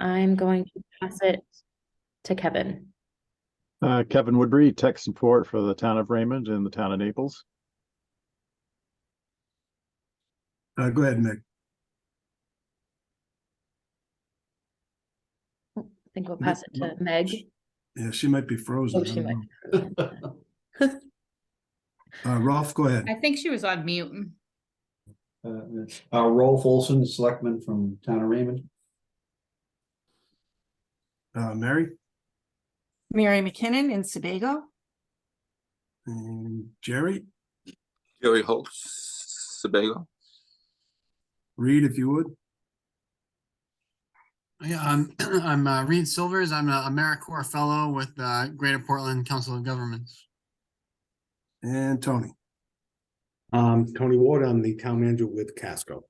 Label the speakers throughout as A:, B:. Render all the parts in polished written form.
A: I'm going to pass it to Kevin.
B: Kevin Woodbury, tech support for the town of Raymond and the town of Naples.
C: Go ahead, Meg.
A: I think we'll pass it to Meg.
C: Yeah, she might be frozen.
A: Oh, she might be frozen.
C: Rolf, go ahead.
D: I think she was on mute.
E: Rolf Olson, selectman from town of Raymond.
C: Mary
F: Mary McKinnon in Sebago.
C: and Jerry.
G: Jerry Hope, Sebago.
C: Reed, if you would.
H: Yeah, I'm Reed Silvers. I'm an AmeriCorps fellow with Greater Portland Council of Governments.
C: And Tony.
I: Tony Ward, I'm the town manager with Casco.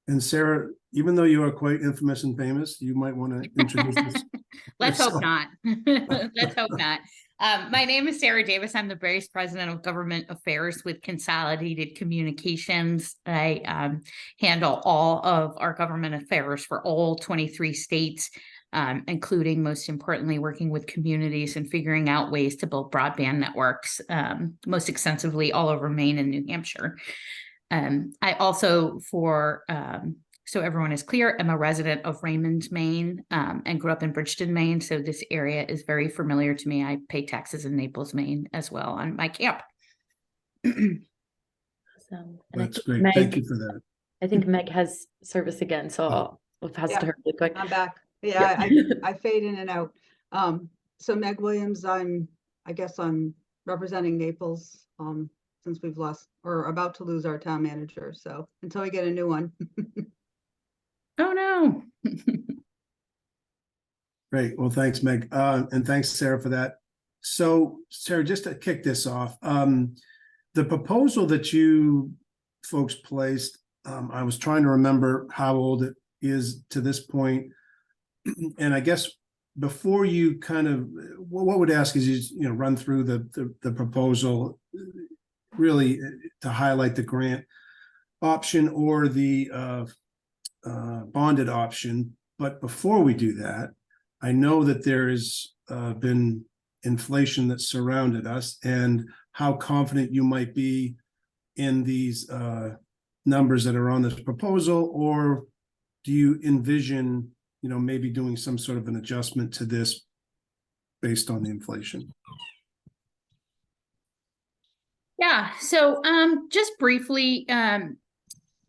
C: And Sarah, even though you are quite infamous and famous, you might want to introduce this.
D: Let's hope
C: yourself.
D: not. Let's hope not. My name is Sarah Davis. I'm the Vice President of Government Affairs with Consolidated Communications. I handle all of our government affairs for all 23 states, including, most importantly, working with communities and figuring out ways to build broadband networks, most extensively all over Maine and New Hampshire. I also, so everyone is clear, I'm a resident of Raymond, Maine, and grew up in Bridgeton, Maine. So this area is very familiar to me. I pay taxes in Naples, Maine as well on my camp.
C: That's great.
A: Meg,
C: Thank you for that.
A: I think Meg has service again, so I'll pass it to her really quick.
J: I'm back. Yeah, I fade in and out. So Meg Williams, I guess I'm representing Naples, since we've lost or about to lose our town manager. So until we get a new one.
D: Oh, no.
C: Great. Well, thanks, Meg. And thanks, Sarah, for that. So, Sarah, just to kick this off, the proposal that you folks placed, I was trying to remember how old it is to this point. And I guess before you kind of, what would ask is you run through the proposal, really to highlight the grant option or the bonded option. But before we do that, I know that there has been inflation that surrounded us, and how confident you might be in these numbers that are on this proposal, or do you envision, maybe doing some sort of an adjustment to this based on the inflation?
D: Yeah, so just briefly,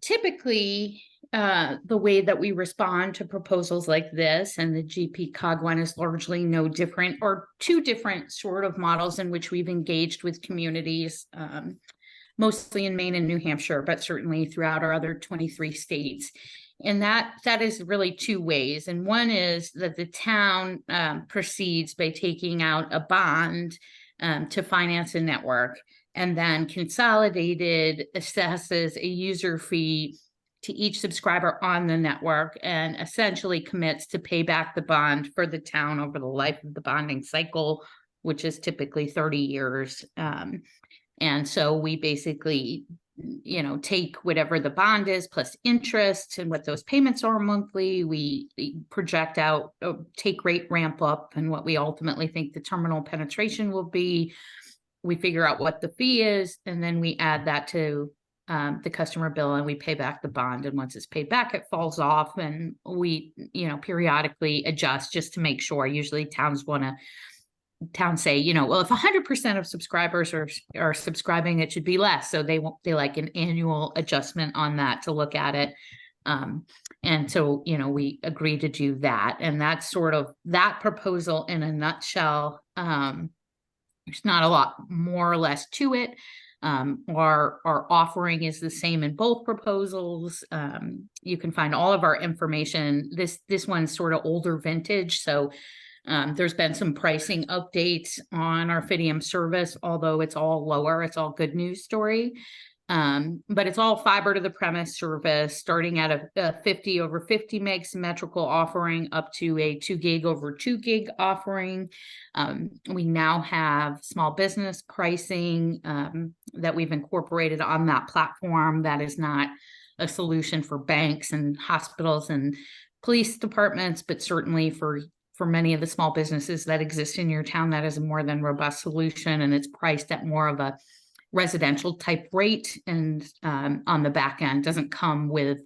D: typically the way that we respond to proposals like this, and the GP COG one is largely no different, or two different sort of models in which we've engaged with communities, mostly in Maine and New Hampshire, but certainly throughout our other 23 states. And that is really two ways. And one is that the town proceeds by taking out a bond to finance a network, and then Consolidated assesses a user fee to each subscriber on the network and essentially commits to pay back the bond for the town over the life of the bonding cycle, which is typically 30 years. And so we basically, take whatever the bond is plus interest and what those payments are monthly. We project out take rate ramp up and what we ultimately think the terminal penetration will be. We figure out what the fee is, and then we add that to the customer bill, and we pay back the bond. And once it's paid back, it falls off, and we, periodically adjust just to make sure. Usually towns say, well, if 100% of subscribers are subscribing, it should be less. So they like an annual adjustment on that to look at it. And so, we agree to do that. And that's sort of that proposal in a nutshell. There's not a lot more or less to it. Our offering is the same in both proposals. You can find all of our information. This one's sort of older vintage, so there's been some pricing updates on our Fidium service, although it's all lower. It's all good news story. But it's all fiber to the premise service, starting at a 50 over 50 meg symmetrical offering up to a 2 gig over 2 gig offering. We now have small business pricing that we've incorporated on that platform. That is not a solution for banks and hospitals and police departments, but certainly for many of the small businesses that exist in your town, that is a more than robust solution, and it's priced at more of a residential type rate, and on the back end doesn't come with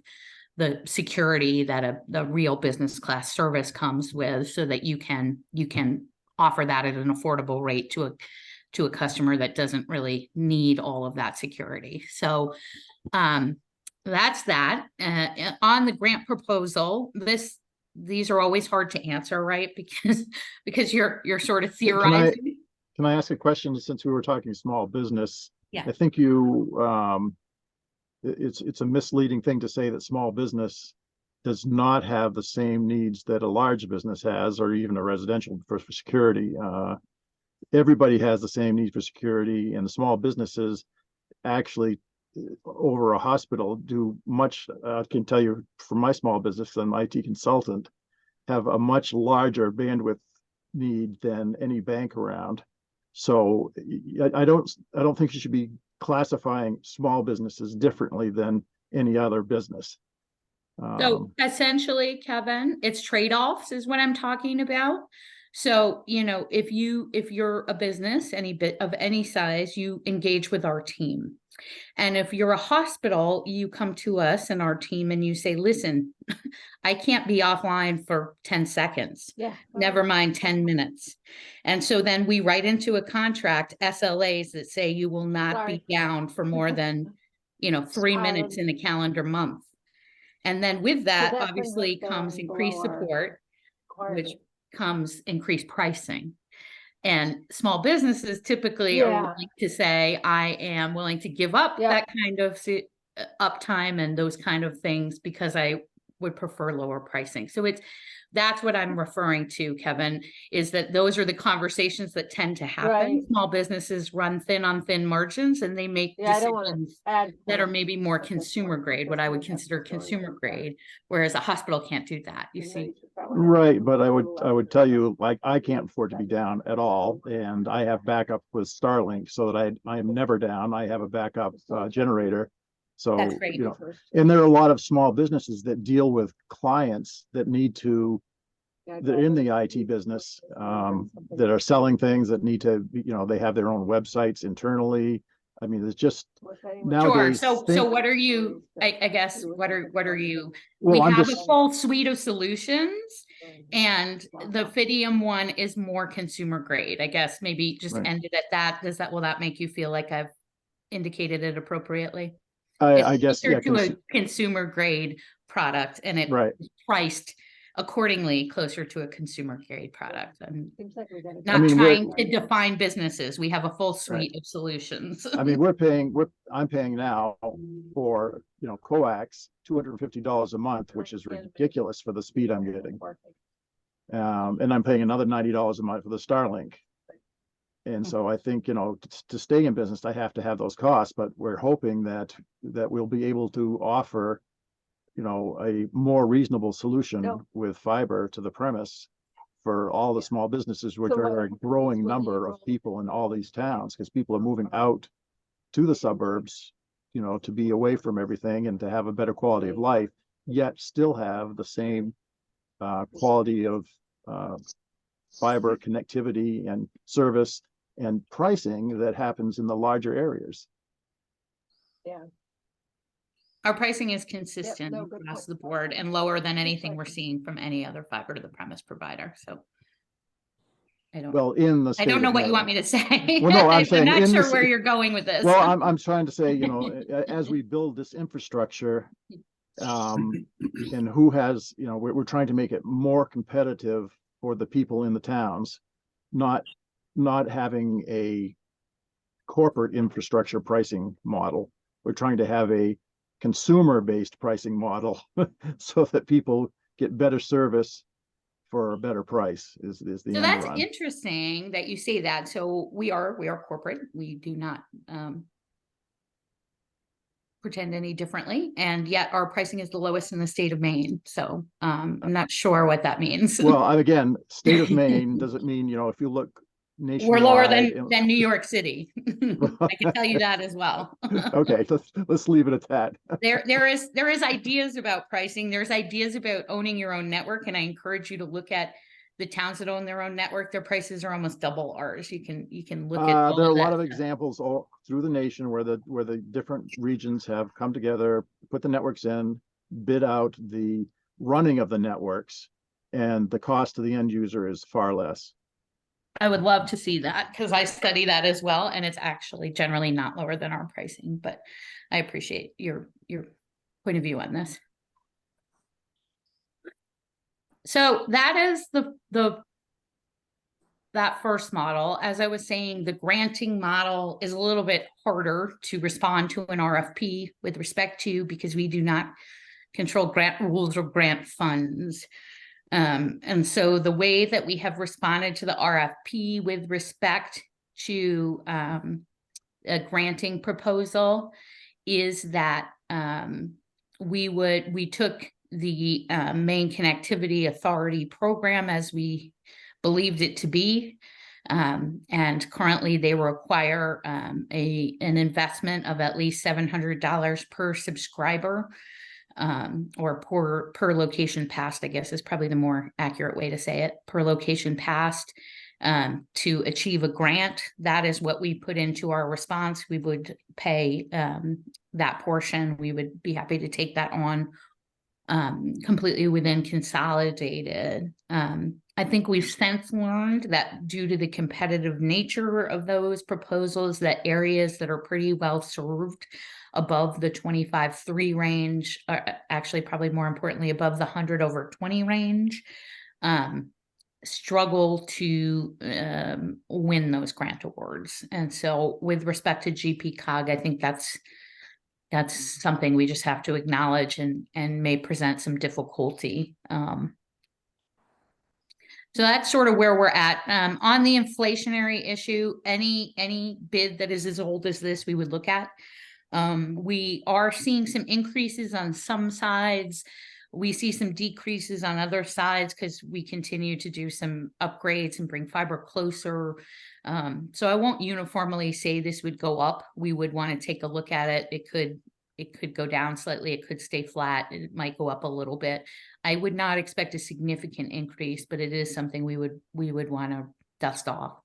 D: the security that the real business class service comes with, so that you can offer that at an affordable rate to a customer that doesn't really need all of that security. So that's that. On the grant proposal, these are always hard to answer, right? Because you're sort of theorizing.
B: Can I ask a question, since we were talking small business?
D: Yeah.
B: I think it's a misleading thing to say that small business does not have the same needs that a large business has, or even a residential for security. Everybody has the same need for security, and the small businesses actually over a hospital do much. I can tell you from my small business, I'm an IT consultant, have a much larger bandwidth need than any bank around. So I don't think you should be classifying small businesses differently than any other business.
D: So essentially, Kevin, it's trade-offs is what I'm talking about. So, if you're a business, any bit of any size, you engage with our team. And if you're a hospital, you come to us and our team and you say, listen, I can't be offline for 10 seconds.
A: Yeah.
D: Never mind 10 minutes. And so then we write into a contract SLAs that say you will not be down for more than, 3 minutes in a calendar month. And then with that, obviously comes increased support, which comes increased pricing. And small businesses typically are willing to say, I am willing to give up that kind of uptime and those kind of things because I would prefer lower pricing. So that's what I'm referring to, Kevin, is that those are the conversations that tend to happen.
A: Right.
D: Small businesses run on thin margins, and they make decisions that are maybe more consumer grade, what I would consider consumer grade, whereas a hospital can't do that. You see?
B: Right, but I would tell you, like, I can't afford to be down at all, and I have backup with Starlink so that I am never down. I have a backup generator. So,
D: That's great.
B: and there are a lot of small businesses that deal with clients that need to, they're in the IT business, that are selling things that need to, they have their own websites internally. I mean, it's just nowadays.
D: Sure. So what are you, I guess, what are you,
B: Well,
D: we have a full suite of solutions, and the Fidium one is more consumer grade. I guess maybe just
B: Right.
D: end it at that. Will that make you feel like I've indicated it appropriately?
B: I guess,
D: It's closer to a consumer grade product, and it's
B: right.
D: priced accordingly closer to a consumer grade product. I'm not
B: I mean,
D: trying to define businesses. We have a full suite of solutions.
B: I mean, I'm paying now for, coax $250 a month, which is ridiculous for the speed I'm getting. And I'm paying another $90 a month for the Starlink. And so I think, to stay in business, I have to have those costs, but we're hoping that we'll be able to offer, a more reasonable solution with fiber to the premise for all the small businesses, which are a growing number of people in all these towns, because people are moving out to the suburbs, to be away from everything and to have a better quality of life, yet still have the same quality of fiber connectivity and service and pricing that happens in the larger areas.
D: Our pricing is consistent across the board and lower than anything we're seeing from any other fiber to the premise provider. So I don't know what you want me to say.
B: Well, no, I'm saying
D: not sure where you're going with this.
B: Well, I'm trying to say, as we build this infrastructure, and who has, we're trying to make it more competitive for the people in the towns, not having a corporate infrastructure pricing model. We're trying to have a consumer-based pricing model so that people get better service for a better price is the
D: So
B: end
D: that's
B: run.
D: interesting that you say that. So we are corporate. We do not pretend any differently, and yet our pricing is the lowest in the state of Maine. So I'm not sure what that means.
B: Well, again, state of Maine doesn't mean, if you look
D: We're lower
B: nationwide.
D: than New York City. I can tell you that as well.
B: Okay, let's leave it at that.
D: There is ideas about pricing. There's ideas about owning your own network, and I encourage you to look at the towns that own their own network. Their prices are almost double ours. You can look at all
B: There are a
D: of
B: lot
D: that
B: of
D: stuff.
B: examples all through the nation where the different regions have come together, put the networks in, bid out the running of the networks, and the cost to the end user is far less.
D: I would love to see that because I study that as well, and it's actually generally not lower than our pricing, but I appreciate your point of view on this. So that is that first model. As I was saying, the granting model is a little bit harder to respond to an RFP with respect to, because we do not control grant rules or grant funds. And so the way that we have responded to the RFP with respect to a granting proposal is that we took the Maine Connectivity Authority program as we believed it to be. And currently they require an investment of at least $700 per subscriber, or per location passed, I guess is probably the more accurate way to say it, per location passed, to achieve a grant. That is what we put into our response. We would pay that portion. We would be happy to take that on completely within Consolidated. I think we've since learned that due to the competitive nature of those proposals, that areas that are pretty well served above the 25/3 range, actually probably more importantly above the 100/20 range, struggle to win those grant awards. And so with respect to GPCOG, I think that's something we just have to acknowledge and may present some difficulty. So that's sort of where we're at. On the inflationary issue, any bid that is as old as this, we would look at. We are seeing some increases on some sides. We see some decreases on other sides because we continue to do some upgrades and bring fiber closer. So I won't uniformly say this would go up. We would want to take a look at it. It could go down slightly. It could stay flat. It might go up a little bit. I would not expect a significant increase, but it is something we would want to dust off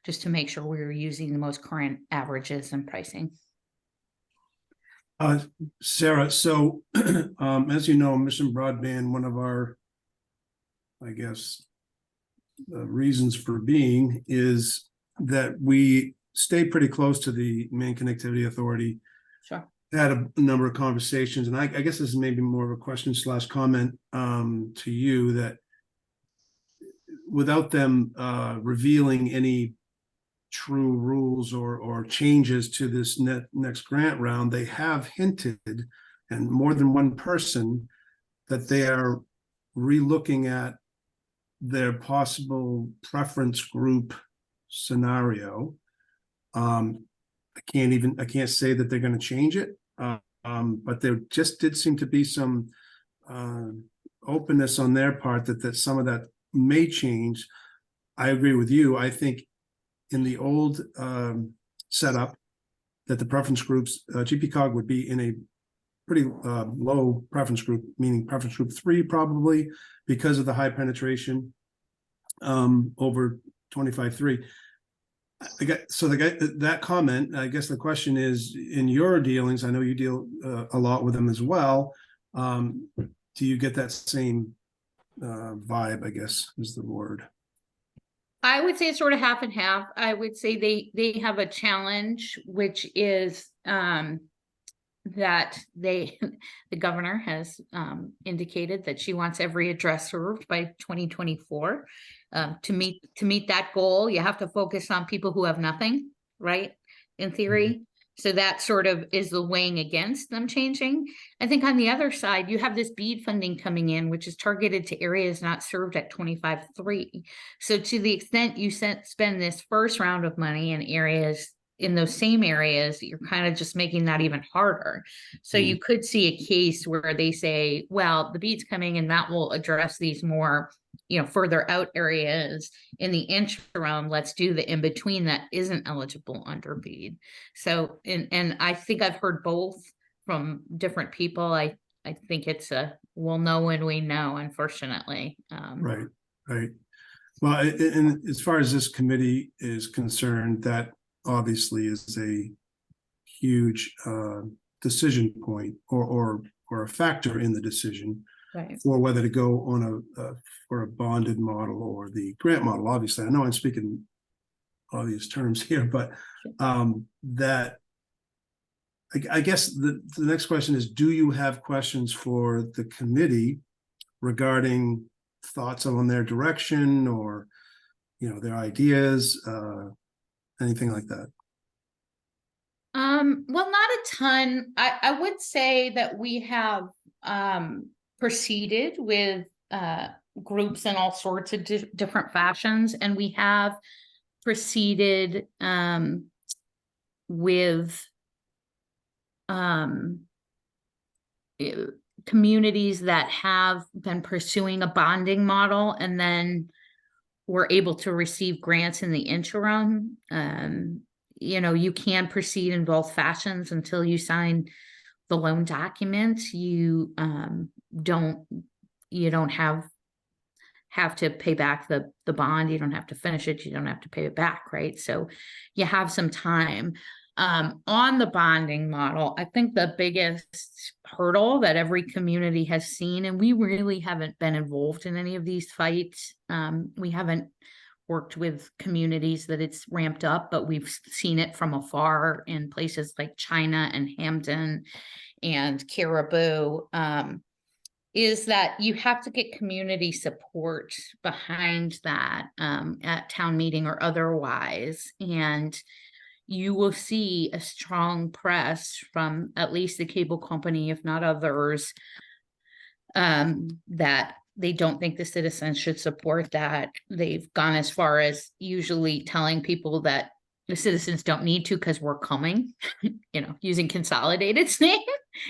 D: just to make sure we're using the most current averages and pricing.
C: Sarah, so as you know, Mission Broadband, one of our, I guess, reasons for being is that we stay pretty close to the Maine Connectivity Authority.
D: Sure.
C: Had a number of conversations, and I guess this is maybe more of a question / comment to you, that without them revealing any true rules or changes to this next grant round, they have hinted, and more than one person, that they are re-looking at their possible preference group scenario. I can't say that they're going to change it, but there just did seem to be some openness on their part that some of that may change. I agree with you. I think in the old setup, that the preference groups, GPCOG would be in a pretty low preference group, meaning preference group 3 probably, because of the high penetration over 25/3. That comment, I guess the question is, in your dealings, I know you deal a lot with them as well, do you get that same vibe, I guess is the word?
D: I would say it's sort of half and half. I would say they have a challenge, which is that the governor has indicated that she wants every address served by 2024. To meet that goal, you have to focus on people who have nothing, right? In theory. So that sort of is the weighing against them changing. I think on the other side, you have this BEAD funding coming in, which is targeted to areas not served at 25/3. So to the extent you spend this first round of money in areas, in those same areas, you're kind of just making that even harder. So you could see a case where they say, well, the BEAD's coming and that will address these more further out areas. In the interim, let's do the in between that isn't eligible under BEAD. So, and I think I've heard both from different people. I think it's we'll know when we know, unfortunately.
C: Right. Well, and as far as this committee is concerned, that obviously is a huge decision point or a factor in the decision.
D: Right.
C: For whether to go on for a bonded model or the grant model. Obviously, I know I'm speaking obvious terms here, but that I guess the next question is, do you have questions for the committee regarding thoughts on their direction or, their ideas, anything like that?
D: Well, not a ton. I would say that we have proceeded with groups in all sorts of different fashions, and we have proceeded with communities that have been pursuing a bonding model and then were able to receive grants in the interim. You can proceed in both fashions until you sign the loan documents. You don't have to pay back the bond. You don't have to finish it. You don't have to pay it back, right? So you have some time. On the bonding model, I think the biggest hurdle that every community has seen, and we really haven't been involved in any of these fights. We haven't worked with communities that it's ramped up, but we've seen it from afar in places like China and Hampton and Caribou, is that you have to get community support behind that at town meeting or otherwise. And you will see a strong press from at least the cable company, if not others, that they don't think the citizens should support that. They've gone as far as usually telling people that the citizens don't need to because we're coming, using Consolidated's name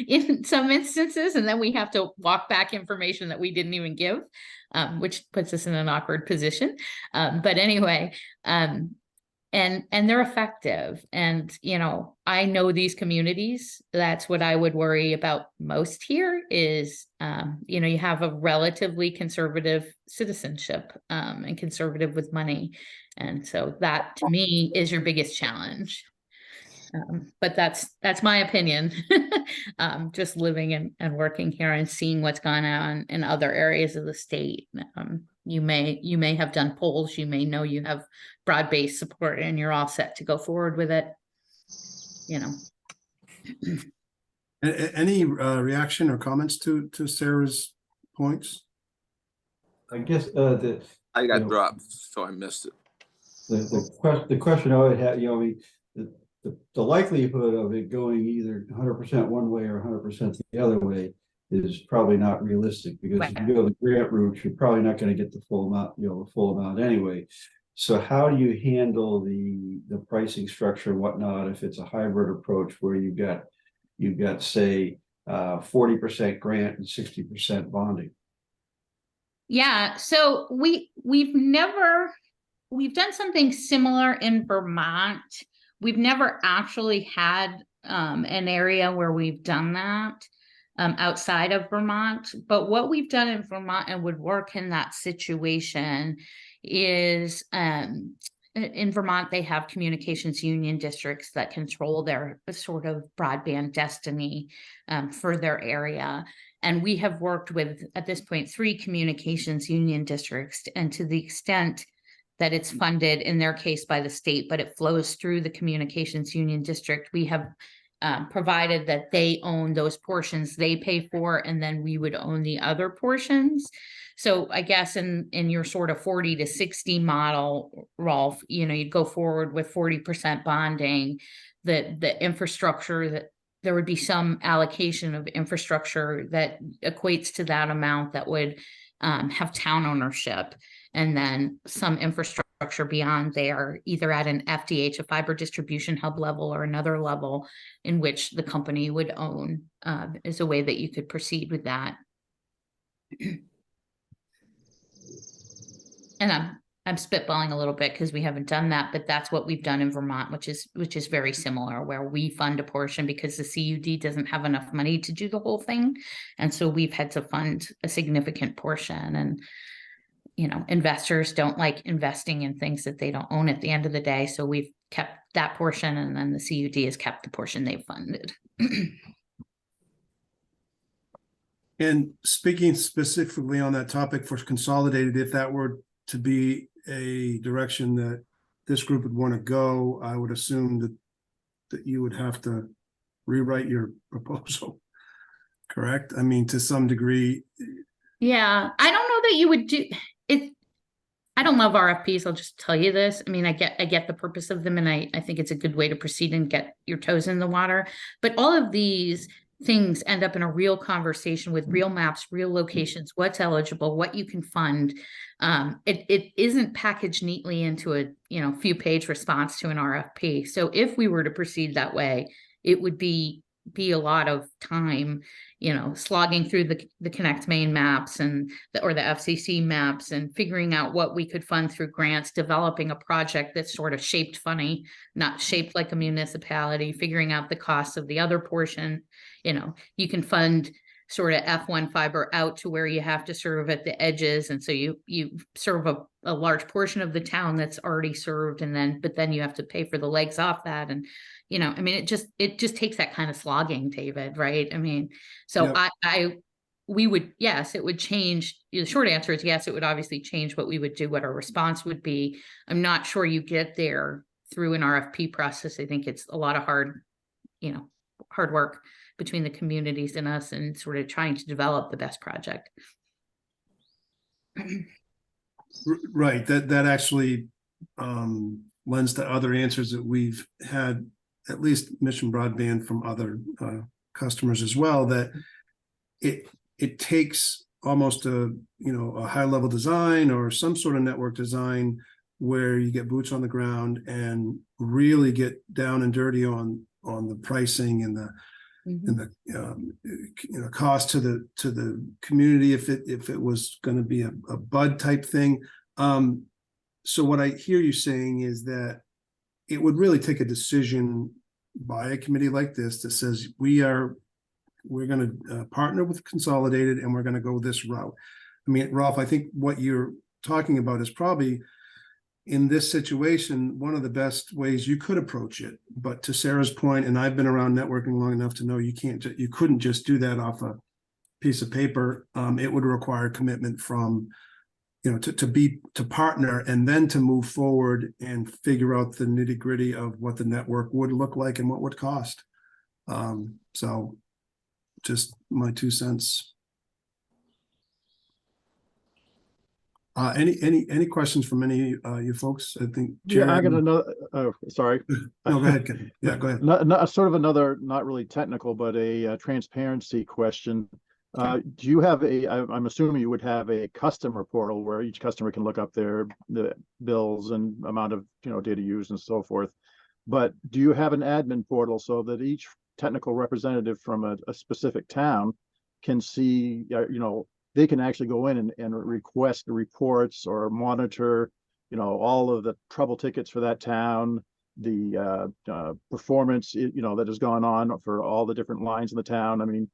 D: in some instances. And then we have to walk back information that we didn't even give, which puts us in an awkward position. But anyway, and they're effective. And, I know these communities. That's what I would worry about most here is, you have a relatively conservative citizenship and conservative with money. And so that to me is your biggest challenge. But that's my opinion. Just living and working here and seeing what's gone on in other areas of the state. You may have done polls, you may know you have broad-based support and you're all set to go forward with it.
C: Any reaction or comments to Sarah's points?
E: I guess
G: I got dropped, so I missed it.
E: the question I would have, the likelihood of it going either 100% one way or 100% the other way is probably not realistic, because if you go the grant route, you're probably not going to get the full amount, anyway. So how do you handle the pricing structure and whatnot if it's a hybrid approach where you've got say 40% grant and 60% bonding?
D: Yeah, so we've done something similar in Vermont. We've never actually had an area where we've done that outside of Vermont. But what we've done in Vermont and would work in that situation is in Vermont, they have communications union districts that control their sort of broadband destiny for their area. And we have worked with, at this point, 3 communications union districts. And to the extent that it's funded, in their case, by the state, but it flows through the communications union district, we have provided that they own those portions they pay for, and then we would own the other portions. So I guess in your sort of 40 to 60 model, Rolf, you'd go forward with 40% bonding, the infrastructure, that there would be some allocation of infrastructure that equates to that amount that would have town ownership, and then some infrastructure beyond there, either at an FDH, a fiber distribution hub level, or another level in which the company would own, is a way that you could proceed with that. and I'm spitballing a little bit because we haven't done that, but that's what we've done in Vermont, which is very similar, where we fund a portion because the CUD doesn't have enough money to do the whole thing. And so we've had to fund a significant portion. And, you know, investors don't like investing in things that they don't own at the end of the day. So we've kept that portion, and then the CUD has kept the portion they've funded.
C: And speaking specifically on that topic for Consolidated, if that were to be a direction that this group would want to go, I would assume that you would have to rewrite your proposal, correct? I mean, to some degree.
D: Yeah, I don't know that you would do it. I don't love RFPs. I'll just tell you this. I mean, I get the purpose of them, and I think it's a good way to proceed and get your toes in the water. But all of these things end up in a real conversation with real maps, real locations, what's eligible, what you can fund. It isn't packaged neatly into a few page response to an RFP. So if we were to proceed that way, it would be a lot of time, slogging through the Connect Main maps or the FCC maps and figuring out what we could fund through grants, developing a project that's sort of shaped funny, not shaped like a municipality, figuring out the costs of the other portion. You can fund sort of F1 fiber out to where you have to serve at the edges. And so you serve a large portion of the town that's already served. But then you have to pay for the legs off that. And, I mean, it just takes that kind of slogging, David, right? I mean, so
C: Yep.
D: we would, yes, it would change. The short answer is yes, it would obviously change what we would do, what our response would be. I'm not sure you get there through an RFP process. I think it's a lot of hard work between the communities and us, and sort of trying to develop the best project.
C: Right. That actually lends to other answers that we've had, at least Mission Broadband, from other customers as well, that it takes almost a high level design or some sort of network design where you get boots on the ground and really get down and dirty on the pricing and the cost to the community if it was going to be a bud type thing. So what I hear you saying is that it would really take a decision by a committee like this that says we're going to partner with Consolidated and we're going to go this route. I mean, Rolf, I think what you're talking about is probably, in this situation, one of the best ways you could approach it. But to Sarah's point, and I've been around networking long enough to know you couldn't just do that off a piece of paper. It would require commitment from, to partner and then to move forward and figure out the nitty gritty of what the network would look like and what would cost. So just my 2 cents. Any questions from any you folks? I think.
B: Yeah, I got another. Sorry.
C: No, go ahead, Ken. Yeah, go ahead.
B: Not sort of another, not really technical, but a transparency question. Do you have I'm assuming you would have a customer portal where each customer can look up the bills and amount of data used and so forth. But do you have an admin portal so that each technical representative from a specific town can see, they can actually go in and request the reports or monitor, all of the trouble tickets for that town, the performance, that has gone on for all the different lines in the town. I mean,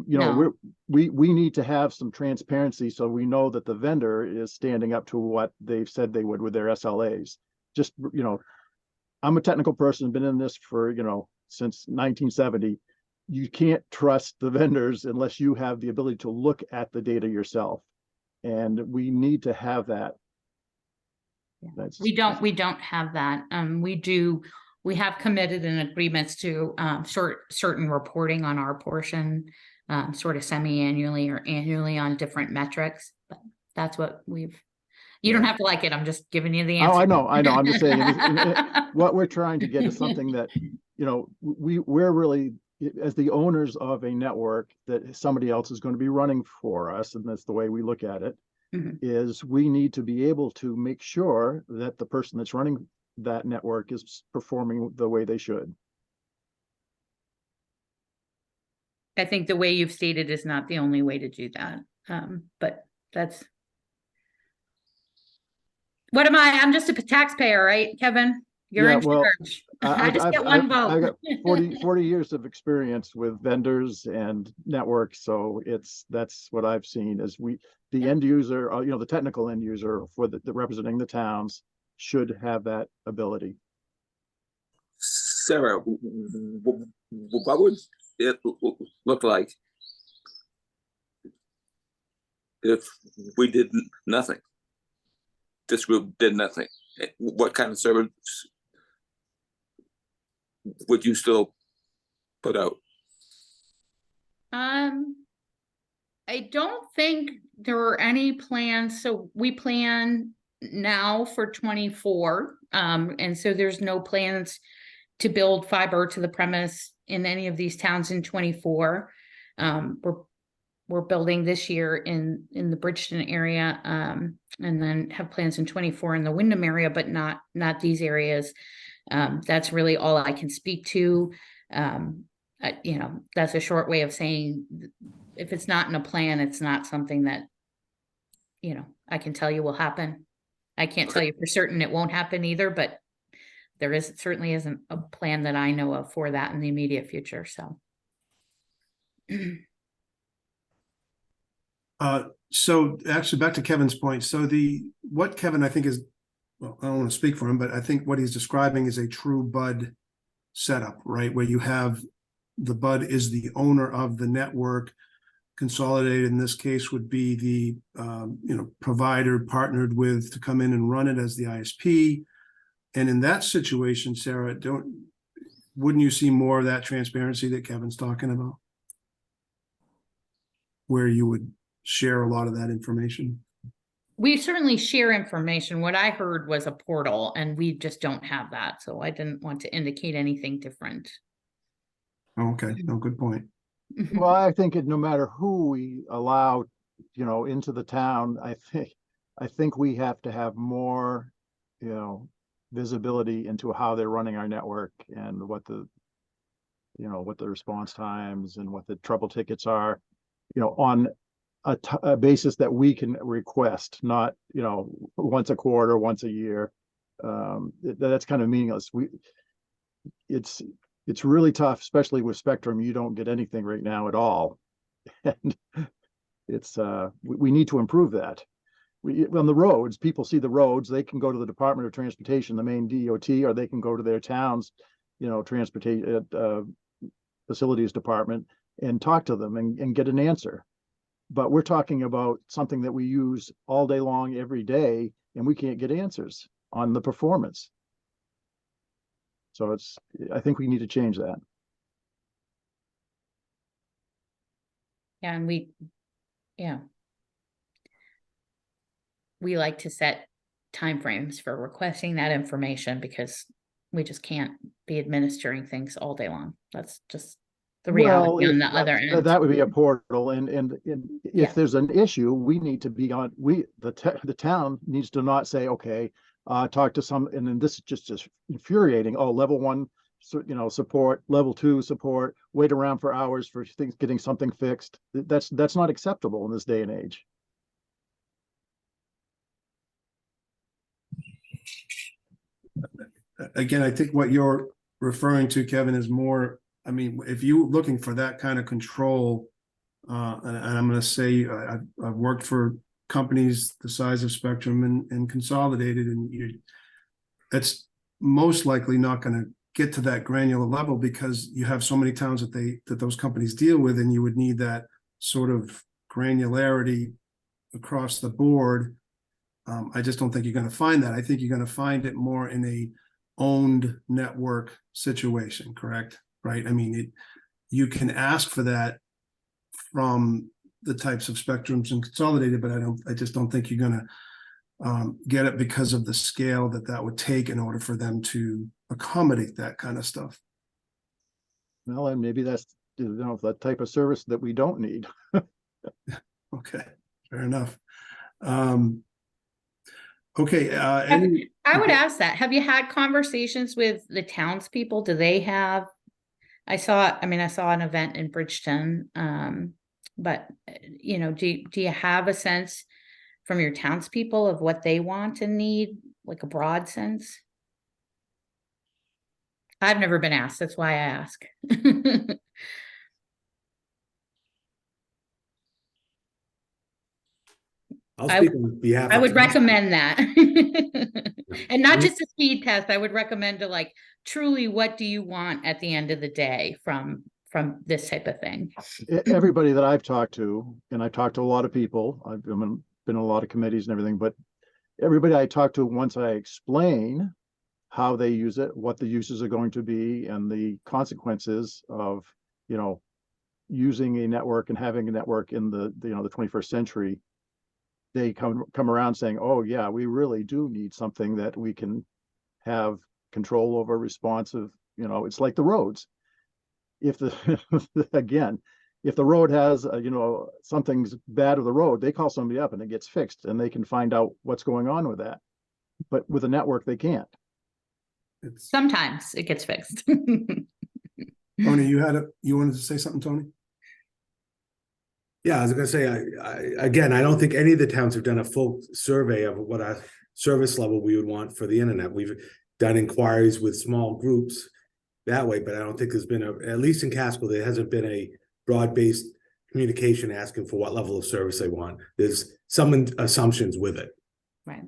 D: No.
B: we need to have some transparency so we know that the vendor is standing up to what they've said they would with their SLAs. Just, I'm a technical person, been in this for, since 1970. You can't trust the vendors unless you have the ability to look at the data yourself. And we need to have that.
D: We don't have that. We have committed in agreements to certain reporting on our portion, sort of semi-annually or annually on different metrics. But that's what you don't have to like it. I'm just giving you the answer.
B: Oh, I know. I'm just saying what we're trying to get is something that, we're really, as the owners of a network that somebody else is going to be running for us, and that's the way we look at it, is we need to be able to make sure that the person that's running that network is performing the way they should.
D: I think the way you've stated is not the only way to do that. But What am I? I'm just a taxpayer, right, Kevin? You're
B: Yeah,
D: in
B: well,
D: charge. I just get
B: I
D: one vote.
B: got 40 years of experience with vendors and networks. So that's what I've seen is the end user, the technical end user for the representing the towns should have that ability.
G: Sarah, what would it look like if we did nothing? This group did nothing. What kind of service would you still put out?
D: I don't think there are any plans. So we plan now for 24. And so there's no plans to build fiber to the premise in any of these towns in 24. We're building this year in the Bridgeton area, and then have plans in 24 in the Windham area, but not these areas. That's really all I can speak to. That's a short way of saying if it's not in a plan, it's not something that, I can tell you will happen. I can't tell you for certain it won't happen either, but there certainly isn't a plan that I know of for that in the immediate future. So.
C: So actually back to Kevin's point. So what Kevin, I think is, well, I don't want to speak for him, but I think what he's describing is a true BUD setup, right? Where you have the BUD is the owner of the network. Consolidated in this case would be the provider partnered with to come in and run it as the ISP. And in that situation, Sarah, wouldn't you see more of that transparency that Kevin's talking about? Where you would share a lot of that information?
D: We certainly share information. What I heard was a portal, and we just don't have that. So I didn't want to indicate anything different.
C: Okay, no, good point.
B: Well, I think no matter who we allow, into the town, I think we have to have more, visibility into how they're running our network and what the response times and what the trouble tickets are, on a basis that we can request, not, once a quarter, once a year. That's kind of meaningless. It's really tough, especially with Spectrum. You don't get anything right now at all. And we need to improve that. On the roads, people see the roads, they can go to the Department of Transportation, the main DOT, or they can go to their town's, transportation facilities department and talk to them and get an answer. But we're talking about something that we use all day long, every day, and we can't get answers on the performance. So I think we need to change that.
D: Yeah, and we like to set timeframes for requesting that information because we just can't be administering things all day long. That's just the reality on the other end.
B: That would be a portal, and if there's an issue, we need to be on. The town needs to not say, okay, talk to some, and then this is just infuriating. Oh, level 1, support, level 2 support. Wait around for hours for things getting something fixed. That's not acceptable in this day and age.
C: Again, I think what you're referring to, Kevin, is more, if you're looking for that kind of control, and I'm going to say I've worked for companies the size of Spectrum and Consolidated, and that's most likely not going to get to that granular level because you have so many towns that those companies deal with, and you would need that sort of granularity across the board. I just don't think you're going to find that. I think you're going to find it more in a owned network situation, correct? Right? You can ask for that from the types of Spectrums and Consolidated, but I just don't think you're going to get it because of the scale that would take in order for them to accommodate that kind of stuff.
B: Well, and maybe that's that type of service that we don't need.
C: Okay, fair enough. Okay.
D: I would ask that. Have you had conversations with the townspeople? Do they have? I saw an event in Bridgeton, but do you have a sense from your townspeople of what they want and need, like a broad sense? I've never been asked, that's why I ask.
I: I'll
D: I-
I: speak on behalf
D: I
I: of.
D: would
I: council.
D: recommend that. And not
I: We-
D: just a speed test, I would recommend to like, truly, what do you want at the end of the day from this type of thing?
B: Everybody that I've talked to, and I've talked to a lot of people, I've been in a lot of committees and everything, but everybody I talk to, once I explain how they use it, what the uses are going to be, and the consequences of, you know, using a network and having a network in the 21st century, they come around saying, oh yeah, we really do need something that we can have control over, responsive. You know, it's like the roads. If the again, if the road has something's bad with the road, they call somebody up and it gets fixed, and they can find out what's going on with that. But with a network, they can't.
C: It's,
D: Sometimes it gets fixed.
C: Tony, you wanted to say something, Tony?
I: Yeah, I was gonna say, I don't think any of the towns have done a full survey of what a service level we would want for the internet. We've done inquiries with small groups that way, but I don't think there's been at least in Casco, there hasn't been a broad-based communication asking for what level of service they want. There's some assumptions with it.
D: Right.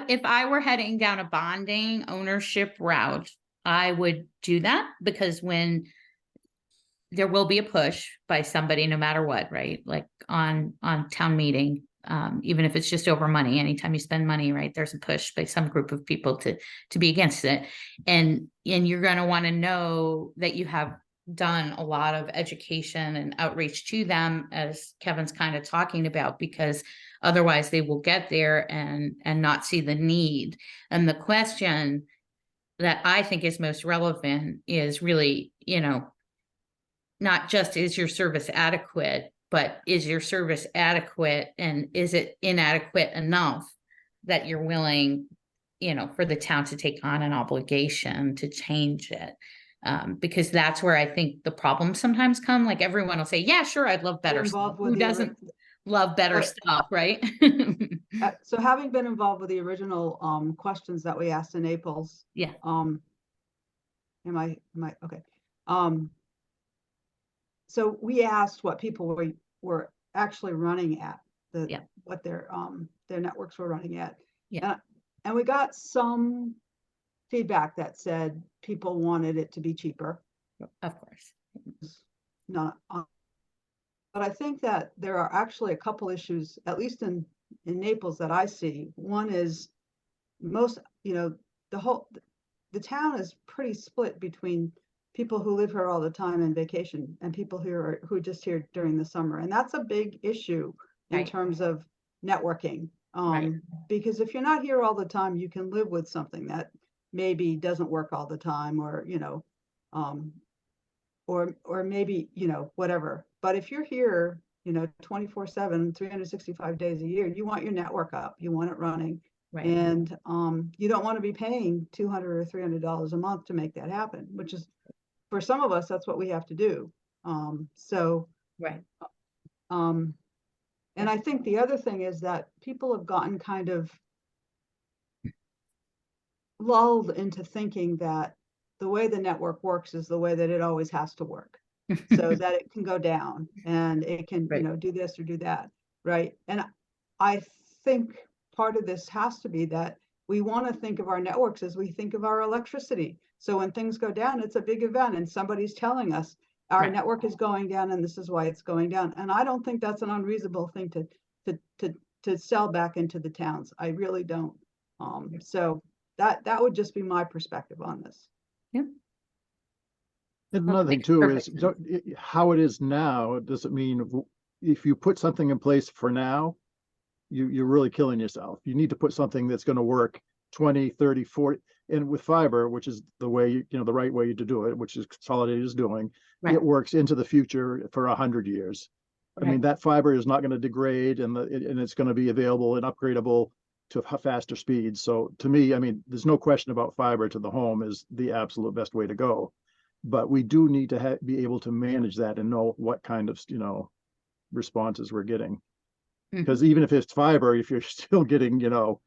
D: If I were heading down a bonding ownership route, I would do that, because when there will be a push by somebody, no matter what, right? Like on town meeting, even if it's just over money, anytime you spend money, right, there's a push by some group of people to be against it. And you're going to want to know that you have done a lot of education and outreach to them, as Kevin's kind of talking about, because otherwise they will get there and not see the need. And the question that I think is most relevant is really, not just is your service adequate, but is your service adequate, and is it inadequate enough that you're willing, for the town to take on an obligation to change it? Because that's where I think the problems sometimes come. Like, everyone will say, yeah, sure, I'd love better stuff.
J: Involved with
D: Who
J: the
D: doesn't love better
J: Right.
D: stuff, right?
J: So having been involved with the original questions that we asked in Naples.
D: Yeah.
J: Am I okay? So we asked what people were actually running at, what their networks were running at.
D: Yeah.
J: And we got some feedback that said people wanted it to be cheaper.
D: Of course.
J: Not, but I think that there are actually a couple issues, at least in Naples, that I see. One is the town is pretty split between people who live here all the time and vacation, and people who are just here during the summer. And that's a big issue in
D: Right.
J: terms of networking.
D: Right.
J: Because if you're not here all the time, you can live with something that maybe doesn't work all the time, or, or maybe, whatever. But if you're here, 24/7, 365 days a year, you want your network up, you want it running.
D: Right.
J: And you don't want to be paying $200 or $300 a month to make that happen, which is, for some of us, that's what we have to do.
D: Right.
J: And I think the other thing is that people have gotten kind of lulled into thinking that the way the network works is the way that it always has to work, so that it can go down and it can,
D: Right.
J: do this or do that, right? And I think part of this has to be that we want to think of our networks as we think of our electricity. So when things go down, it's a big event, and somebody's telling us our
D: Right.
J: network is going down and this is why it's going down. And I don't think that's an unreasonable thing to sell back into the towns. I really don't. So that would just be my perspective on this.
D: Yeah.
B: And another thing
D: Makes
B: too
D: perfect
B: is how it is now. Does it mean if you put something in place for now, you're really killing yourself? You need to put something that's going to work 20, 30, 40. And with fiber, which is the way, the right way to do it, which is Consolidated is doing,
D: Right.
B: it works into the future for 100 years. I mean,
D: Right.
B: that fiber is not going to degrade, and it's going to be available and upgradable to faster speeds. So to me, I mean, there's no question about fiber to the home is the absolute best way to go. But we do need to be able to manage that and know what kind of, responses we're getting. Because even if it's fiber, if you're still getting, you know,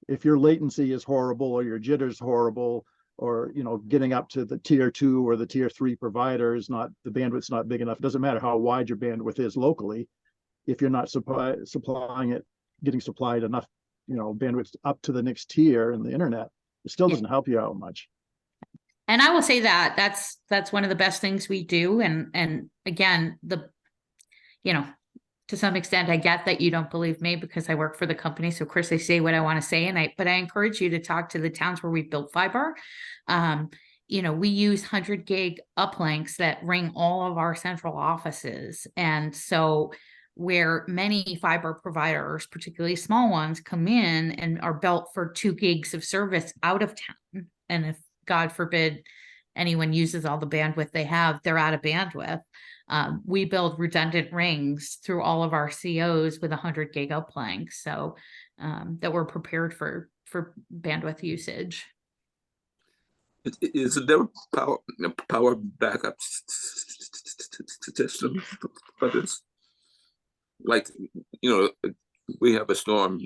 B: if your latency is horrible or your jitter's horrible, or, you know, getting up to the tier 2 or the tier 3 provider is not, the bandwidth's not big enough. It doesn't matter how wide your bandwidth is locally. If you're not supplying it, getting supplied enough, you know, bandwidth up to the next tier in the internet, it still doesn't help you out much.
D: And I will say that that's one of the best things we do. And again, you know, to some extent, I get that you don't believe me because I work for the company. So of course I say what I want to say. But I encourage you to talk to the towns where we built fiber. You know, we use 100 gig uplinks that ring all of our central offices. And so where many fiber providers, particularly small ones, come in and are built for 2 gigs of service out of town. And if God forbid anyone uses all the bandwidth they have, they're out of bandwidth. We build redundant rings through all of our COs with 100 gig uplink, so that we're prepared for bandwidth usage.
G: Is there a power backup system for this? Like, you know, we have a storm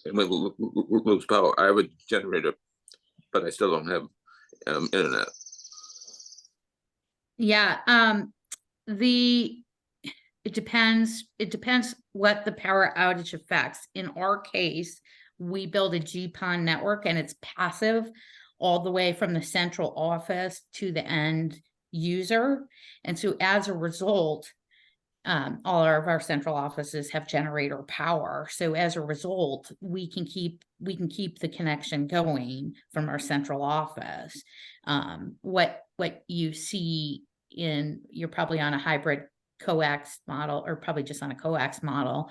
G: and we lose power. I have a generator, but I still don't have internet.
D: Yeah, it depends what the power outage affects. In our case, we build a GPON network and it's passive all the way from the central office to the end user. And so as a result, all of our central offices have generator power. So as a result, we can keep the connection going from our central office. What you see you're probably on a hybrid coax model, or probably just on a coax model,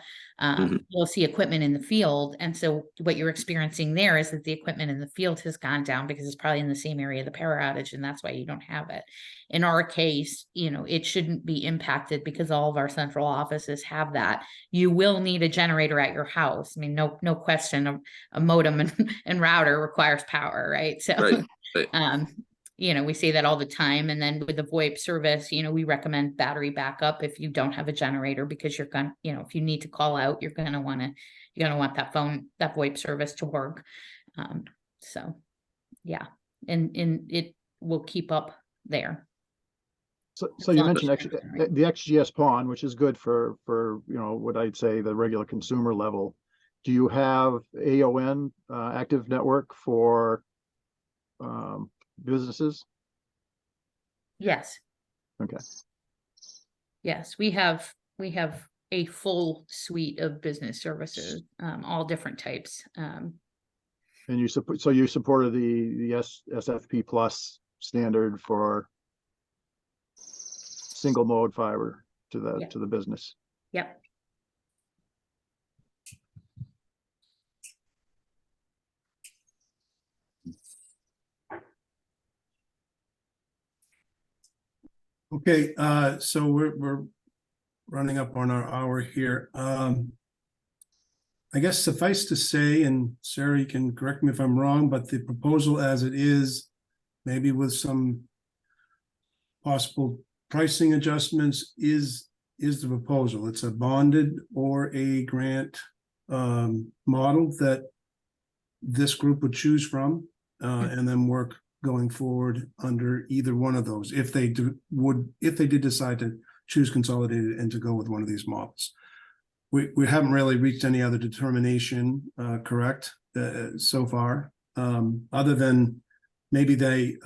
D: you'll see equipment in the field. And so what you're experiencing there is that the equipment in the field has gone down because it's probably in the same area of the power outage, and that's why you don't have it. In our case, you know, it shouldn't be impacted because all of our central offices have that. You will need a generator at your house. I mean, no question, a modem and router requires power, right? So,
G: right.
D: You know, we say that all the time. And then with the VoIP service, you know, we recommend battery backup if you don't have a generator, because you're going to, you know, if you need to call out, you're going to want that VoIP service to work. So yeah, and it will keep up there.
B: So you mentioned the XGS PON, which is good for, you know, what I'd say the regular consumer level. Do you have AON active network for businesses?
D: Yes.
B: Okay.
D: Yes, we have a full suite of business services, all different types.
B: And you supported the SFP plus standard for single mode fiber to the business.
D: Yep.
C: Okay, so we're running up on our hour here. I guess suffice to say, and Sarah, you can correct me if I'm wrong, but the proposal as it is, maybe with some possible pricing adjustments, is the proposal. It's a bonded or a grant model that this group would choose from, and then work going forward under either one of those, if they did decide to choose Consolidated and to go with one of these models. We haven't really reached any other determination, correct, so far, other than maybe they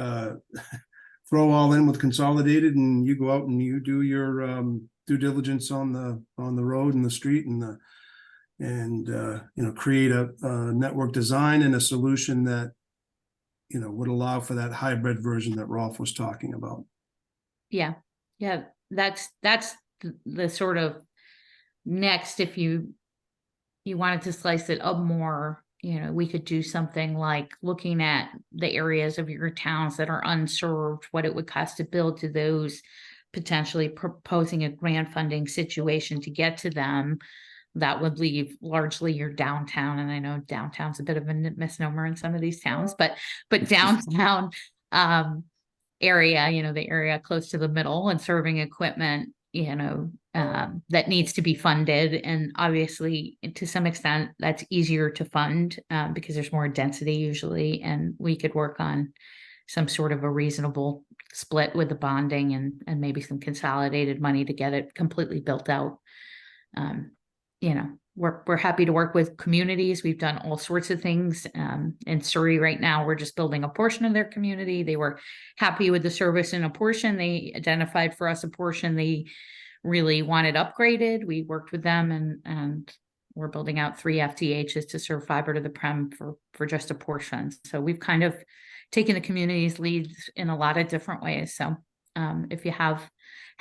C: throw all in with Consolidated and you go out and you do your due diligence on the road and the street and you know, create a network design and a solution that, you know, would allow for that hybrid version that Rolf was talking about.
D: Yeah. That's the sort of next, if you wanted to slice it up more, you know, we could do something like looking at the areas of your towns that are unserved, what it would cost to build to those, potentially proposing a grant funding situation to get to them. That would leave largely your downtown. And I know downtown's a bit of a misnomer in some of these towns, but downtown area, you know, the area close to the middle, and serving equipment, that needs to be funded. And obviously, to some extent, that's easier to fund because there's more density usually, and we could work on some sort of a reasonable split with the bonding and maybe some consolidated money to get it completely built out. We're happy to work with communities. We've done all sorts of things. In Surrey right now, we're just building a portion of their community. They were happy with the service in a portion. They identified for us a portion they really wanted upgraded. We worked with them and we're building out 3 FTHs to serve fiber to the prem for just a portion. So we've kind of taken the community's leads in a lot of different ways. So if you have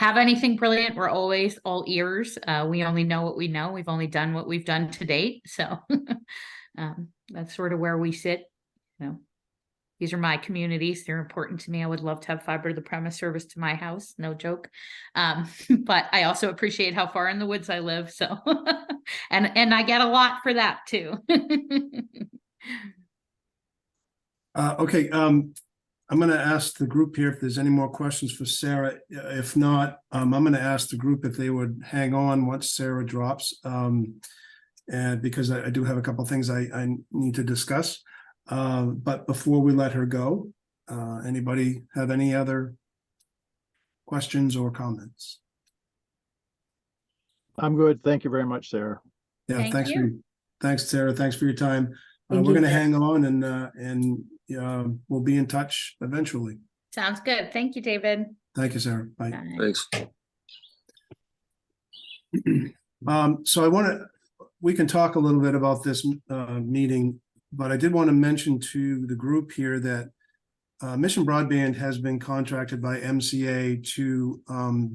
D: anything brilliant, we're always all ears. We only know what we know. We've only done what we've done to date. So that's sort of where we sit. These are my communities. They're important to me. I would love to have fiber to the premise service to my house. No joke. But I also appreciate how far in the woods I live. So, and I get a lot for that too.
C: Okay. I'm going to ask the group here if there's any more questions for Sarah. If not, I'm going to ask the group if they would hang on once Sarah drops, and because I do have a couple of things I need to discuss. But before we let her go, anybody have any other questions or comments?
B: I'm good. Thank you very much, Sarah.
C: Yeah,
D: Thank
C: thanks
D: you.
C: thanks, Sarah. Thanks for your time.
A: Thank
C: We're
A: you,
C: going to
A: Sarah.
C: hang on and we'll be in touch eventually.
D: Sounds good. Thank you, David.
C: Thank you, Sarah. Bye.
D: Bye.
G: Thanks.
C: So we can talk a little bit about this meeting, but I did want to mention to the group here that Mission Broadband has been contracted by MCA to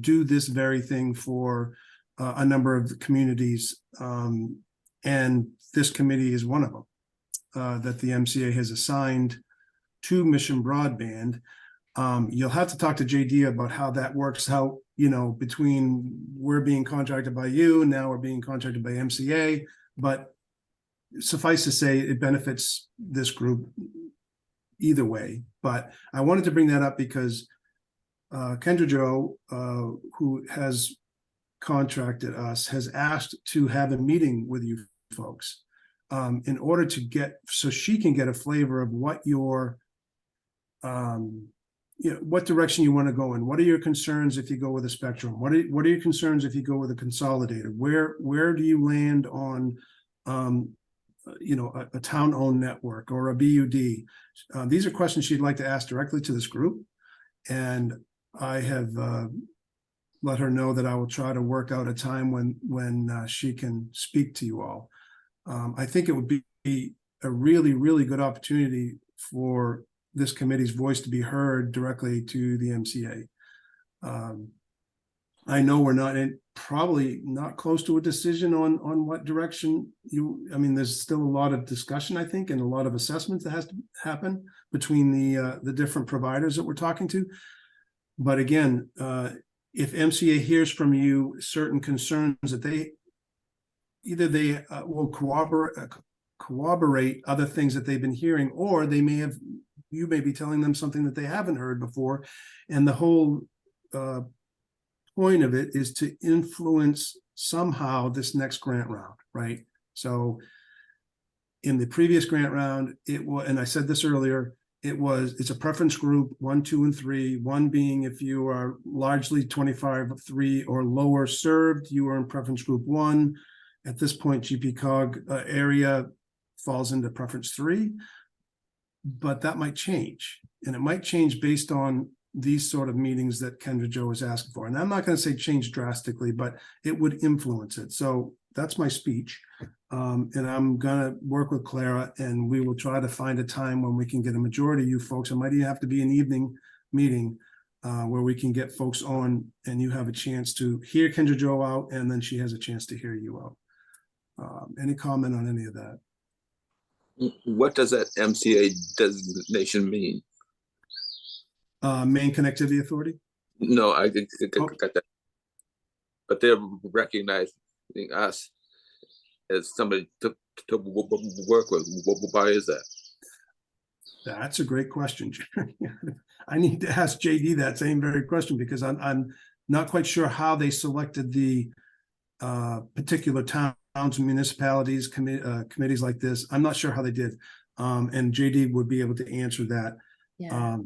C: do this very thing for a number of the communities, and this committee is one of them that the MCA has assigned to Mission Broadband. You'll have to talk to JD about how that works, how, between we're being contracted by you and now we're being contracted by MCA, but suffice to say it benefits this group either way. But I wanted to bring that up because Kendra Jo, who has contracted us, has asked to have a meeting with you folks in order to so she can get a flavor of what your what direction you want to go in. What are your concerns if you go with a Spectrum? What are your concerns if you go with a Consolidated? Where do you land on a town-owned network or a BUD? These are questions she'd like to ask directly to this group, and I have let her know that I will try to work out a time when she can speak to you all. I think it would be a really, really good opportunity for this committee's voice to be heard directly to the MCA. I know we're probably not close to a decision on what direction there's still a lot of discussion, I think, and a lot of assessments that has to happen between the different providers that we're talking to. But again, if MCA hears from you certain concerns that they will corroborate other things that they've been hearing, or you may be telling them something that they haven't heard before. And the whole point of it is to influence somehow this next grant round, right? So in the previous grant round, it was, and I said this earlier, it's a preference group 1, 2, and 3. 1 being if you are largely 25/3 or lower served, you are in preference group 1. At this point, GPCOG area falls into preference 3, but that might change, and it might change based on these sort of meetings that Kendra Jo is asking for. And I'm not going to say change drastically, but it would influence it. So that's my speech. And I'm going to work with Clara, and we will try to find a time when we can get a majority of you folks. It might even have to be an evening meeting where we can get folks on and you have a chance to hear Kendra Jo out, and then she has a chance to hear you out. Any comment on any of that?
G: What does that MCA designation mean?
C: Main Connectivity Authority?
G: No, I got that. But they're recognizing us as somebody to work with. Why is that?
C: That's a great question, Jerry. I need to ask JD that same very question, because I'm Not quite sure how they selected the particular towns and municipalities, committees like this. I'm not sure how they did. And JD would be able to answer that
A: Yeah.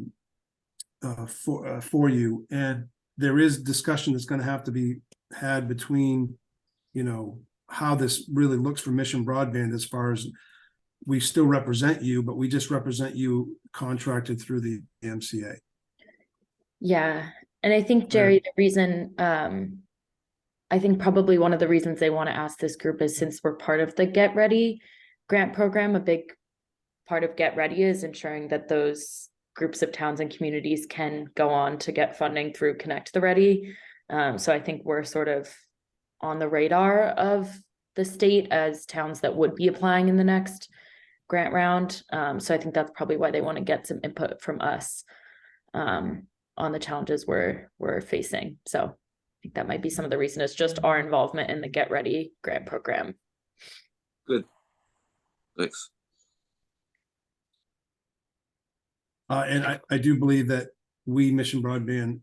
C: for you. And there is discussion that's going to have to be had between, you know, how this really looks for Mission Broadband, as far as we still represent you, but we just represent you contracted through the MCA.
A: Yeah. And I think, Jerry, the reason, I think probably one of the reasons they want to ask this group is since we're part of the Get Ready grant program, a big part of Get Ready is ensuring that those groups of towns and communities can go on to get funding through Connect the Ready. So I think we're sort of on the radar of the state as towns that would be applying in the next grant round. So I think that's probably why they want to get some input from us on the challenges we're facing. So I think that might be some of the reason. It's just our involvement in the Get Ready grant program.
G: Good. Thanks.
C: And I do believe that we, Mission Broadband,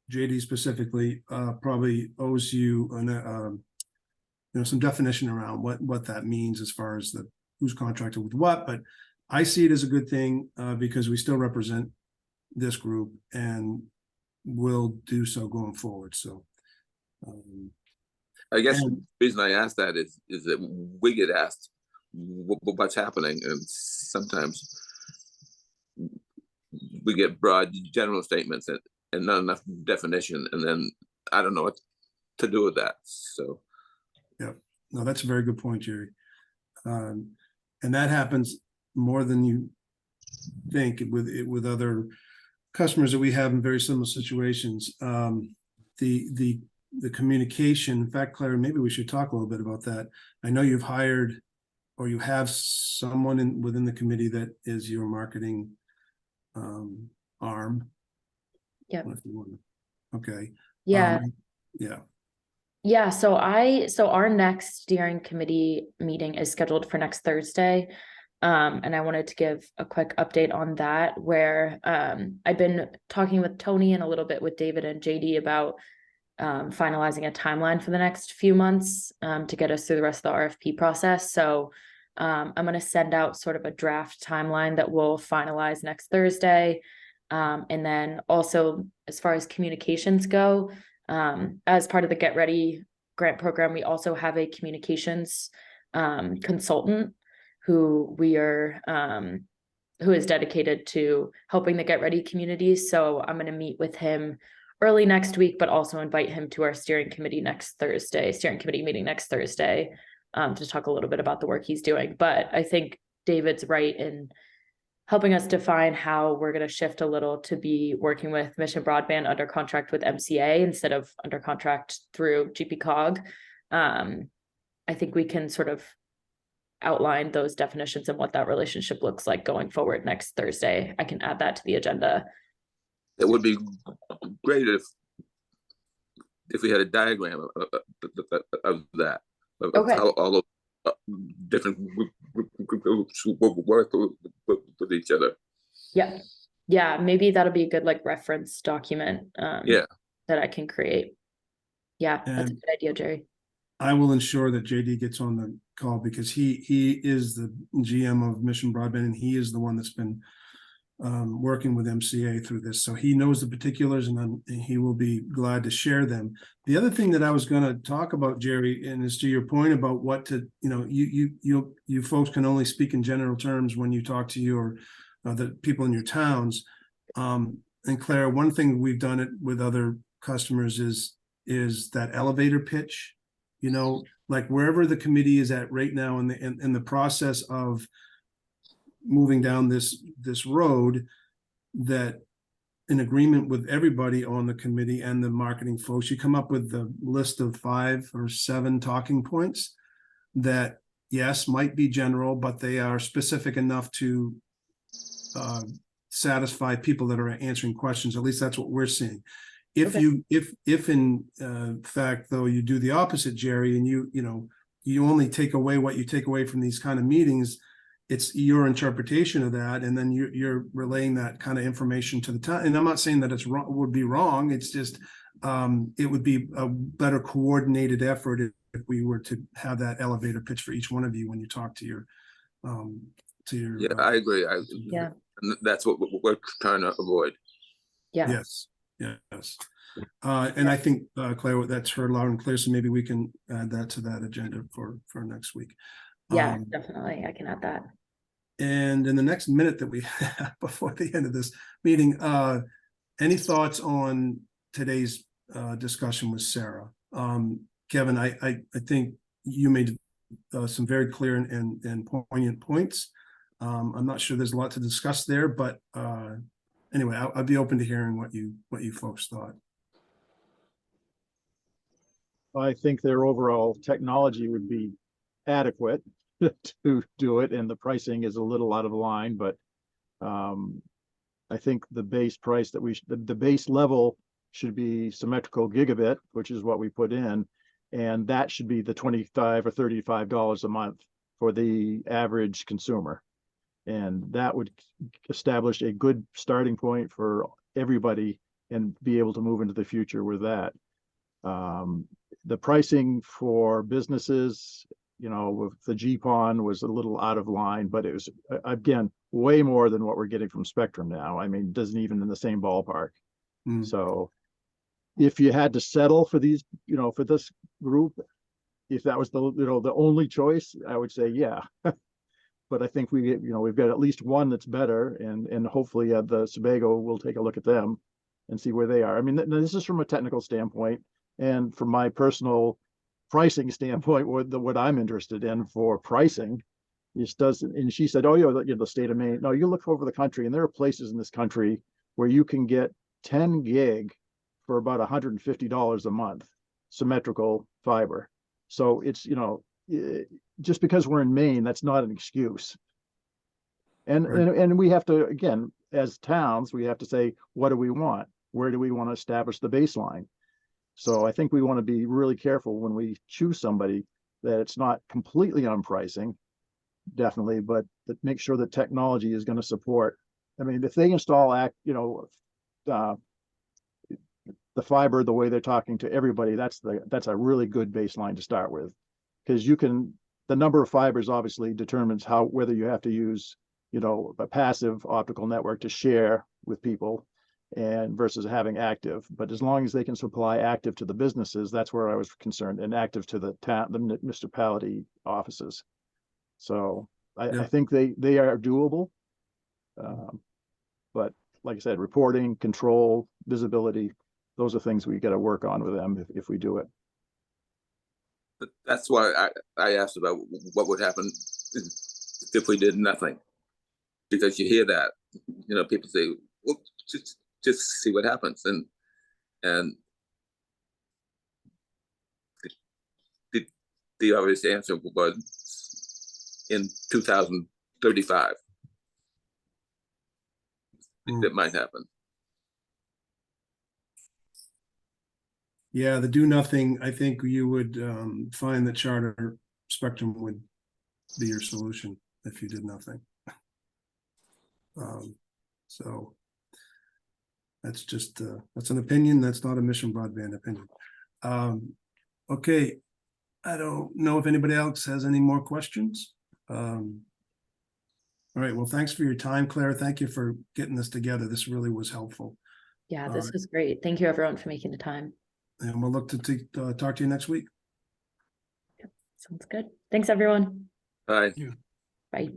C: JD specifically, probably owes you an, you know, some definition around what that means as far as the who's contracted with what. But I see it as a good thing because we still represent this group and will do so going forward. So
G: I guess the reason I asked that is that we get asked what's happening, and sometimes we get broad general statements and not enough definition, and then I don't know what to do with that. So
C: yeah, no, that's a very good point, Jerry. And that happens more than you think with other customers that we have in very similar situations. The communication, in fact, Claire, maybe we should talk a little bit about that. I know you've hired, or you have someone within the committee that is your marketing arm.
A: Yeah.
C: Okay.
A: Yeah.
C: Yeah.
A: Yeah. So our next steering committee meeting is scheduled for next Thursday. And I wanted to give a quick update on that, where I've been talking with Tony and a little bit with David and JD about finalizing a timeline for the next few months to get us through the rest of the RFP process. So I'm going to send out sort of a draft timeline that we'll finalize next Thursday. And then also, as far as communications go, as part of the Get Ready grant program, we also have a communications consultant who is dedicated to helping the Get Ready communities. So I'm going to meet with him early next week, but also invite him to our steering committee meeting next Thursday, to talk a little bit about the work he's doing. But I think David's right in helping us define how we're going to shift a little to be working with Mission Broadband under contract with MCA instead of under contract through GPCOG. I think we can sort of outline those definitions and what that relationship looks like going forward next Thursday. I can add that to the agenda.
G: it would be great if we had a diagram of that, of
A: Okay.
G: how all of different groups work with each other.
A: Yeah, maybe that'll be a good like reference document
G: Yeah.
A: that I can create. Yeah, that's a
C: And
A: good idea, Jerry.
C: I will ensure that JD gets on the call because he is the GM of Mission Broadband, and he is the one that's been working with MCA through this. So he knows the particulars, and he will be glad to share them. The other thing that I was going to talk about, Jerry, and is to your point about what to, you folks can only speak in general terms when you talk to your the people in your towns. And Claire, one thing we've done it with other customers is that elevator pitch. Like wherever the committee is at right now in the process of moving down this road, that in agreement with everybody on the committee and the marketing folks, you come up with the list of 5 or 7 talking points that, yes, might be general, but they are specific enough to satisfy people that are answering questions. At least that's what we're seeing. If in fact, though, you do the opposite, Jerry, and you only take away what you take away from these kind of meetings, it's your interpretation of that, and then you're relaying that kind of information to the town. And I'm not saying that it's wrong, would be wrong. It's just it would be a better coordinated effort if we were to have that elevator pitch for each one of you when you talk to your
G: Yeah, I agree.
A: Yeah.
G: That's what we're trying to avoid.
A: Yeah.
C: Yes, yes. And I think, Claire, that's heard loud and clear, so maybe we can add that to that agenda for next week.
A: Yeah, definitely. I can add that.
C: And in the next minute that we have before the end of this meeting, any thoughts on today's discussion with Sarah? Kevin, I think you made some very clear and poignant points. I'm not sure there's a lot to discuss there, but anyway, I'd be open to hearing what you folks thought.
B: I think their overall technology would be adequate to do it, and the pricing is a little out of line, but I think the base price that the base level should be symmetrical gigabit, which is what we put in, and that should be the $25 or $35 a month for the average consumer. And that would establish a good starting point for everybody and be able to move into the future with that. The pricing for businesses, with the GPON was a little out of line, but it was, again, way more than what we're getting from Spectrum now. I mean, it doesn't even in the same ballpark. So if you had to settle for these, for this group, if that was the only choice, I would say, yeah. But I think we've got at least one that's better, and hopefully the Sebago will take a look at them and see where they are. I mean, this is from a technical standpoint, and from my personal pricing standpoint, what I'm interested in for pricing is and she said, oh, the state of Maine. No, you look over the country, and there are places in this country where you can get 10 gig for about $150 a month, symmetrical fiber. So it's, just because we're in Maine, that's not an excuse. And,
C: Right.
B: and we have to, again, as towns, we have to say, what do we want? Where do we want to establish the baseline? So I think we want to be really careful when we choose somebody that it's not completely on pricing, definitely, but that make sure that technology is going to support. I mean, if they install the fiber the way they're talking to everybody, that's a really good baseline to start with, because the number of fibers obviously determines whether you have to use a passive optical network to share with people and versus having active. But as long as they can supply active to the businesses, that's where I was concerned, and active to the municipality offices. So I think they are doable. But like I said, reporting, control, visibility, those are things we got to work on with them if we do it.
G: But that's why I asked about what would happen if we did nothing, because you hear that, people say, well, just see what happens, and the obvious answer was in 2035 that might happen.
C: Yeah, the do nothing, I think you would find that Charter Spectrum would be your solution if you did nothing. So that's just that's an opinion. That's not a Mission Broadband opinion. Okay, I don't know if anybody else has any more questions. All right, well, thanks for your time, Claire. Thank you for getting this together. This really was helpful.
A: Yeah, this was great. Thank you, everyone, for making the time.
C: And we'll look to talk to you next week.
A: Sounds good. Thanks, everyone.
G: Bye.
A: Bye.